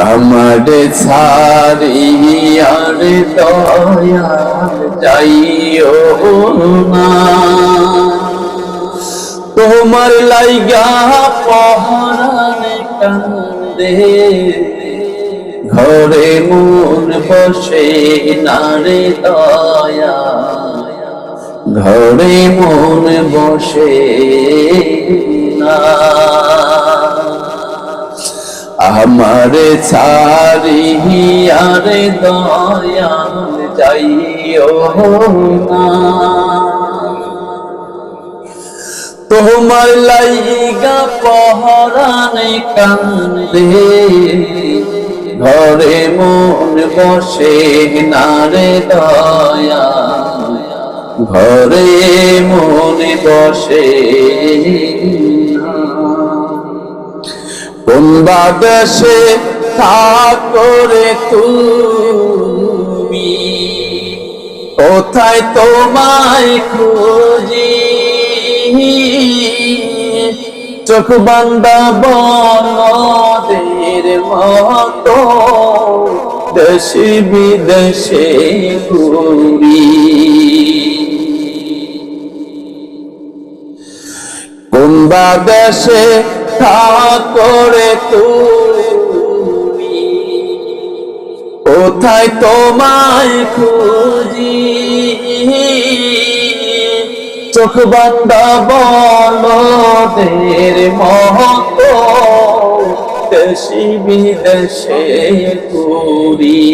আমার ছাড়িয়ার দয়াল যাইও না, তোমার লাইগা পহরানে কান্দে ঘরে মন বসে না রে দয়া, ঘরে মন বসে না। আমার ছাড়িয়ার দয়াল যাইও না, তোমার লাইগা পহরানে কান্দে ঘরে মন বসে না রে দয়া, ঘরে মন বসে না। কোন দেশে থাকো রে তুমি, কোথায় তোমায় খুঁজি, চোখ বান্দা বনদের মতো দেশে বিদেশে ঘুরি। কোন দেশে থাকো রে তুমি, কোথায় তোমায় খুঁজি, চোখ বান্দা বলদের মতো দেশে বিদেশে ঘুরি।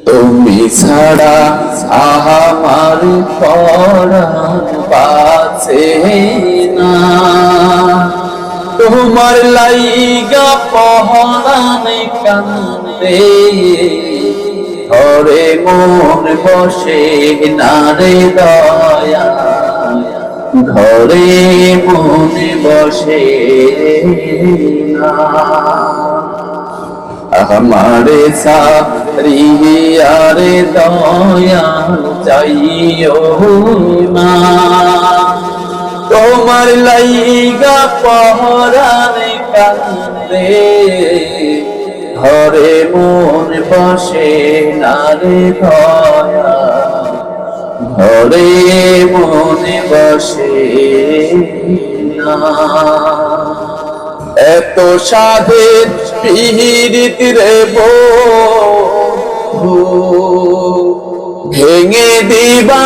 তুমি ছাড়া আমার পরাণ বাঁচে না, তোমার লাইগা পহরানে কান্দে ঘরে মন বসে না রে দয়া, ঘরে মন বসে না। আমার ছাড়িয়ার দয়াল যাইও না, তোমার লাইগা পহরানে কান্দে ঘরে মন বসে না রে দয়া, ঘরে মন বসে না। এত সাধের পীড়িত রে বন্ধু ভেঙে দিবা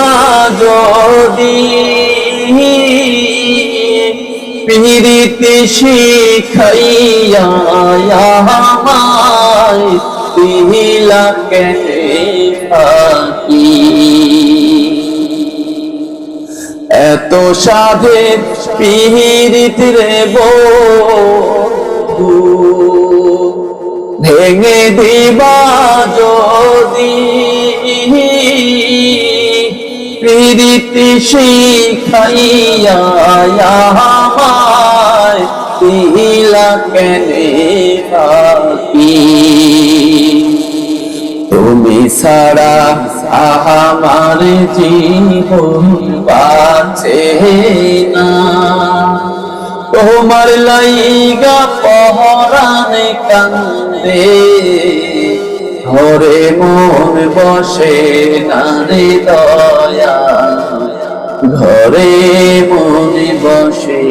যদি, পীড়িত শিখাইয়া আমায় দিলা কেনে ফাঁকি। এত সাধের পীড়িত রে বন্ধু ভেঙে দিবা যদি, পীড়িত শিখাইয়া আমায় দিলা কেনে ফাঁকি। তুমি ছাড়া আমার জীবন বাঁচে না, তোমার লাইগা পহরানে কান্দে ঘরে মন বসে না রে দয়া, ঘরে মন বসে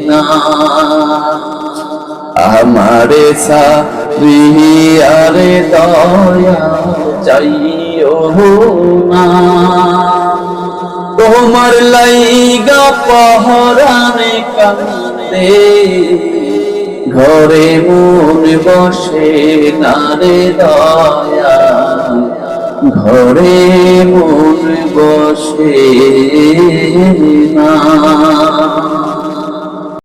না। আমার ছাড়িয়ার দয়া যাইও না, তোমার লাইগা পহরানে কান্দে ঘরে মন বসে না রে দয়া, ঘরে মন বসে না।